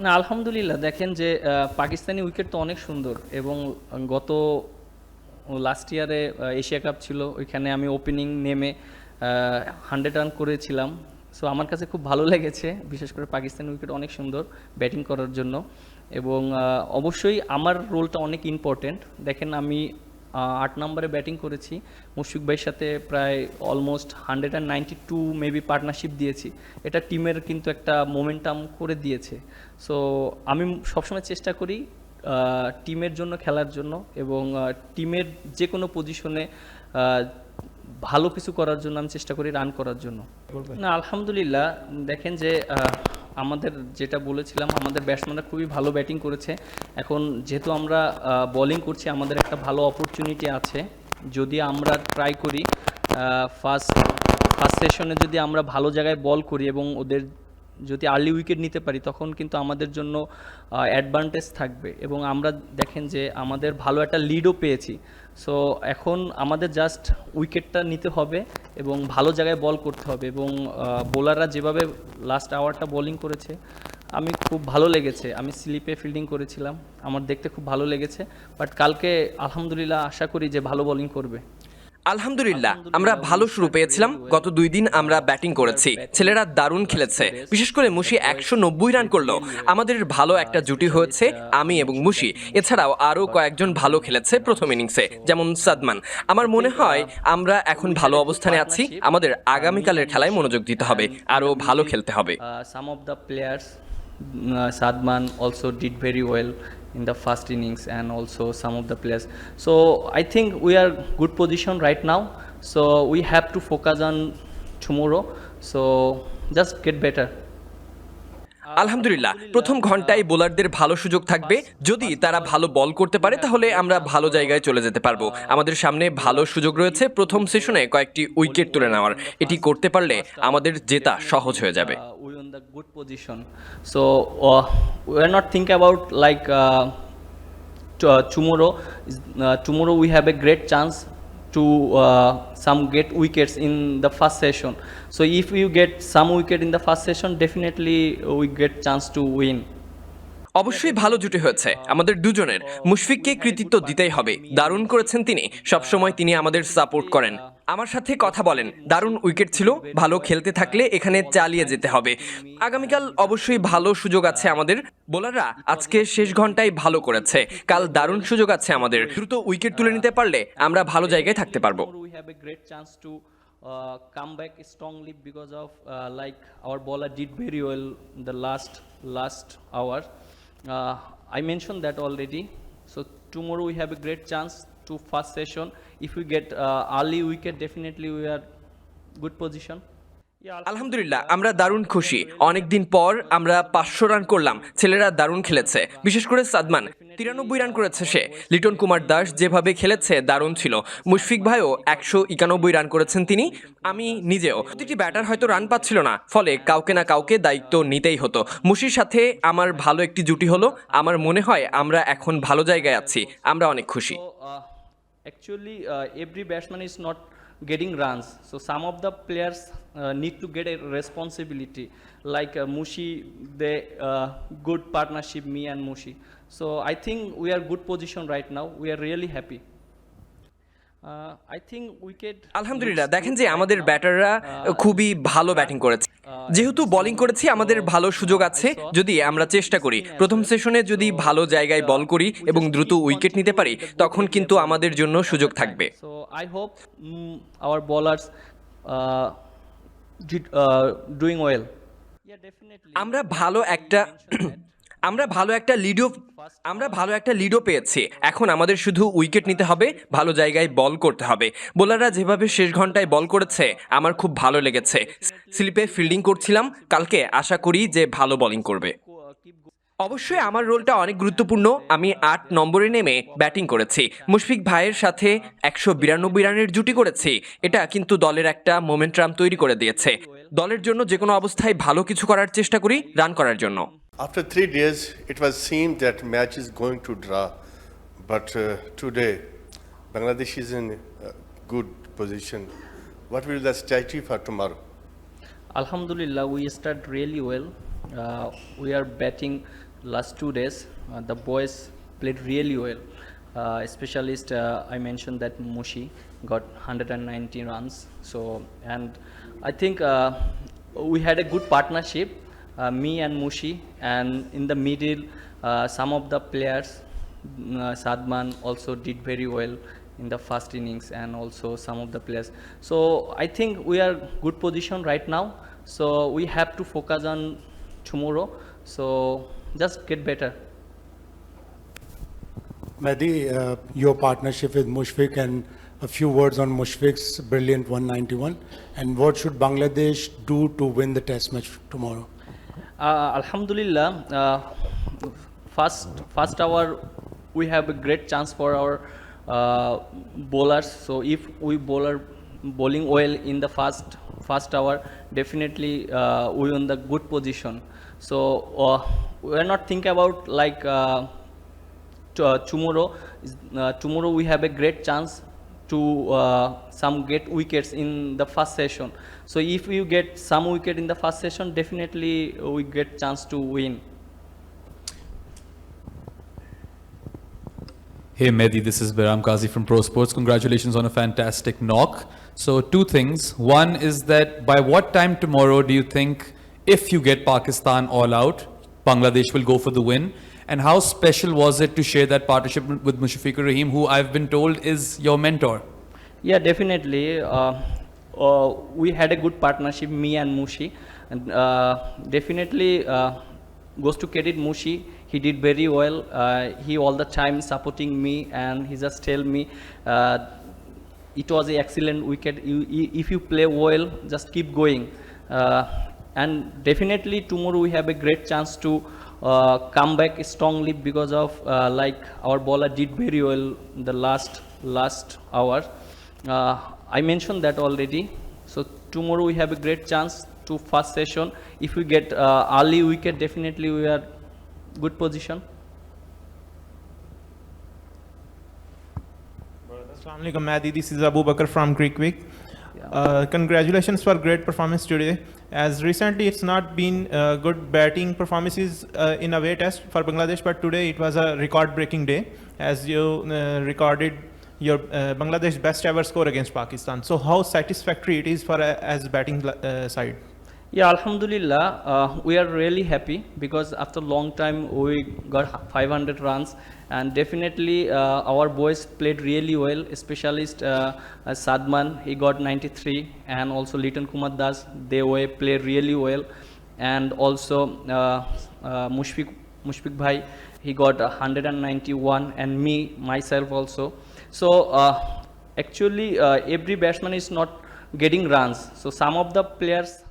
না, আলহামদুলিল্লাহ দেখেন যে পাকিস্তানি উইকেট তো অনেক সুন্দর এবং গত লাস্ট ইয়ারে এশিয়া কাপ ছিল, ওইখানে আমি ওপেনিং নেমে 100 রান করেছিলাম। সো আমার কাছে খুব ভালো লেগেছে, বিশেষ করে পাকিস্তানি উইকেট অনেক সুন্দর ব্যাটিং করার জন্য। এবং অবশ্যই আমার রোলটা অনেক ইম্পর্টেন্ট। দেখেন আমি 8 নম্বরে ব্যাটিং করেছি, মুশফিক ভাইয়ের সাথে প্রায় অলমোস্ট 192 মেবি পার্টনারশিপ দিয়েছি। এটা টিমের কিন্তু একটা মোমেন্টাম করে দিয়েছে। সো আমি সবসময় চেষ্টা করি টিমের জন্য খেলার জন্য এবং টিমের যে কোনো পজিশনে ভালো কিছু করার জন্য আমি চেষ্টা করি, রান করার জন্য। না, আলহামদুলিল্লাহ দেখেন যে আমাদের যেটা বলেছিলাম, আমাদের ব্যাটসম্যানরা খুবই ভালো ব্যাটিং করেছে। এখন যেহেতু আমরা বোলিং করছি, আমাদের একটা ভালো অপরচুনিটি আছে। যদি আমরা ট্রাই করি ফার্স্ট ফার্স্ট সেশনে যদি আমরা ভালো জায়গায় বল করি এবং ওদের যদি আর্লি উইকেট নিতে পারি, তখন কিন্তু আমাদের জন্য অ্যাডভান্টেজ থাকবে এবং আমরা দেখেন যে আমাদের ভালো একটা লিডও পেয়েছি। সো এখন আমাদের জাস্ট উইকেটটা নিতে হবে এবং ভালো জায়গায় বল করতে হবে। এবং বোলাররা যেভাবে লাস্ট আওয়ারটা বোলিং করেছে, আমি খুব ভালো লেগেছে। আমি স্লিপে ফিল্ডিং করেছিলাম, আমার দেখতে খুব ভালো লেগেছে। বাট কালকে আলহামদুলিল্লাহ আশা করি যে ভালো বোলিং করবে। আলহামদুলিল্লাহ আমরা ভালো শুরু পেয়েছিলাম। গত 2 দিন আমরা ব্যাটিং করেছি, ছেলেরা দারুণ খেলেছে। বিশেষ করে মুশি 190 রান করলো। আমাদের ভালো একটা জুটি হয়েছে, আমি এবং মুশি। এছাড়াও আরও কয়েকজন ভালো খেলেছে প্রথম ইনিংসে, যেমন সাদমান। আমার মনে হয় আমরা এখন ভালো অবস্থানে আছি। আমাদের আগামীকালের খেলায় মনোযোগ দিতে হবে, আরও ভালো খেলতে হবে। Some of the players, Sadman also did very well in the first innings, and also some of the players. So I think we are good position right now. So we have to focus on tomorrow. So just get better. আলহামদুলিল্লাহ প্রথম ঘন্টায় বোলারদের ভালো সুযোগ থাকবে। যদি তারা ভালো বল করতে পারে তাহলে আমরা ভালো জায়গায় চলে যেতে পারবো। আমাদের সামনে ভালো সুযোগ রয়েছে প্রথম সেশনে কয়েকটি উইকেট তুলে নেওয়ার। এটি করতে পারলে আমাদের জেতা সহজ হয়ে যাবে। We on the good position. So we are not think about like tomorrow. Tomorrow we have a great chance to some get wickets in the first session. So if you get some wicket in the first session, definitely we get chance to win. অবশ্যই ভালো জুটি হয়েছে আমাদের দুজনের। মুশফিককে কৃতিত্ব দিতেই হবে, দারুণ করেছেন তিনি। সবসময় তিনি আমাদের সাপোর্ট করেন, আমার সাথে কথা বলেন। দারুণ উইকেট ছিল, ভালো খেলতে থাকলে এখানে চালিয়ে যেতে হবে। আগামীকাল অবশ্যই ভালো সুযোগ আছে আমাদের। বোলাররা আজকে শেষ ঘন্টায় ভালো করেছে, কাল দারুণ সুযোগ আছে আমাদের। দ্রুত উইকেট তুলে নিতে পারলে আমরা ভালো জায়গায় থাকতে পারবো। Tomorrow we have a great chance to come back strongly because of like our bowler did very well in the last hour. I mentioned that already. So tomorrow we have a great chance to first session. If we get early wicket, definitely we are good position. আলহামদুলিল্লাহ আমরা দারুণ খুশি। অনেকদিন পর আমরা 500 run করলাম। ছেলেরা দারুণ খেলেছে, বিশেষ করে সাদমান 93 রান করেছে সে। লিটন কুমার দাস যেভাবে খেলেছে দারুণ ছিল। মুশফিক ভাইও 191 রান করেছেন তিনি, আমি নিজেও। প্রতিটি ব্যাটার হয়তো রান পাচ্ছিল না, ফলে কাউকে না কাউকে দায়িত্ব নিতেই হতো। মুশির সাথে আমার ভালো একটি জুটি হলো। আমার মনে হয় আমরা এখন ভালো জায়গায় আছি, আমরা অনেক খুশি। So actually every batsman is not getting runs. So some of the players need to get a responsibility. Like Mushi, they good partnership, me and Mushi. So I think we are good position right now. We are really happy. I think wicket. আলহামদুলিল্লাহ দেখেন যে আমাদের ব্যাটাররা খুবই ভালো batting করেছে। যেহেতু bowling করেছি আমাদের ভালো সুযোগ আছে যদি আমরা চেষ্টা করি। প্রথম সেশনে যদি ভালো জায়গায় বল করি এবং দ্রুত উইকেট নিতে পারি, তখন কিন্তু আমাদের জন্য সুযোগ থাকবে। So I hope our bowlers doing well. Yeah, definitely. আমরা ভালো একটা লিডও পেয়েছি। এখন আমাদের শুধু উইকেট নিতে হবে, ভালো জায়গায় বল করতে হবে। বোলাররা যেভাবে শেষ ঘন্টায় বল করেছে আমার খুব ভালো লেগেছে। স্লিপে ফিল্ডিং করছিলাম, কালকে আশা করি যে ভালো বোলিং করবে। অবশ্যই আমার রোলটা অনেক গুরুত্বপূর্ণ। আমি 8 নম্বরে নেমে ব্যাটিং করেছি, মুশফিক ভাইয়ের সাথে 192 রানের জুটি করেছি। এটা কিন্তু দলের একটা মোমেন্টাম তৈরি করে দিয়েছে। দলের জন্য যে কোনো অবস্থায় ভালো কিছু করার চেষ্টা করি, রান করার জন্য। After 3 days, it was seen that match is going to draw, but today, Bangladesh is in good position. What will be the strategy for tomorrow? Alhamdulillah, we start really well. We are batting last 2 days. The boys played really well. Specialist, I mentioned that Mushi got 190 runs. So, and I think we had a good partnership, me and Mushi, and in the middle, some of the players, Sadman also did very well in the first innings, and also some of the players. So I think we are good position right now. So we have to focus on tomorrow. So just get better. Mehdi, your partnership with Mushfiq, and a few words on Mushfiq's brilliant 191, and what should Bangladesh do to win the test match tomorrow? Alhamdulillah, first hour we have a great chance for our bowlers. So if we bowling well in the first hour, definitely we on the good position. So we are not thinking about like tomorrow. Tomorrow we have a great chance to some get wickets in the first session. So if you get some wicket in the first session, definitely we get chance to win. Hey Mehdi, this is Behram Qazi from Pro Sports. Congratulations on a fantastic knock. So two things. One is that by what time tomorrow do you think, if you get Pakistan all out, Bangladesh will go for the win? And how special was it to share that partnership with Mushfiqur Rahim, who I've been told is your mentor? Yeah, definitely. We had a good partnership, me and Mushi, and definitely goes to credit Mushi. He did very well. He all the time supporting me, and he just tell me it was an excellent wicket. If you play well, just keep going. And definitely tomorrow we have a great chance to come back strongly, because of like our bowler did very well in the last hour. I mentioned that already. So tomorrow we have a great chance to first session. If we get early wicket, definitely we are good position. Assalamu alaikum, Mehdi. This is Abu Bakr from Greek Week. Congratulations for great performance today. As recently it's not been good batting performances in away test for Bangladesh, but today it was a record-breaking day as you recorded your Bangladesh best ever score against Pakistan. So how satisfactory it is for as batting side? Yeah, Alhamdulillah, we are really happy, because after long time we got 500 runs, and definitely our boys played really well, especially Sadman, he got 93, and also Liton Kumar Das, they played really well, and also Mushfiq Bhai, he got 191, and myself also. So actually every batsman is not getting runs, so some of the players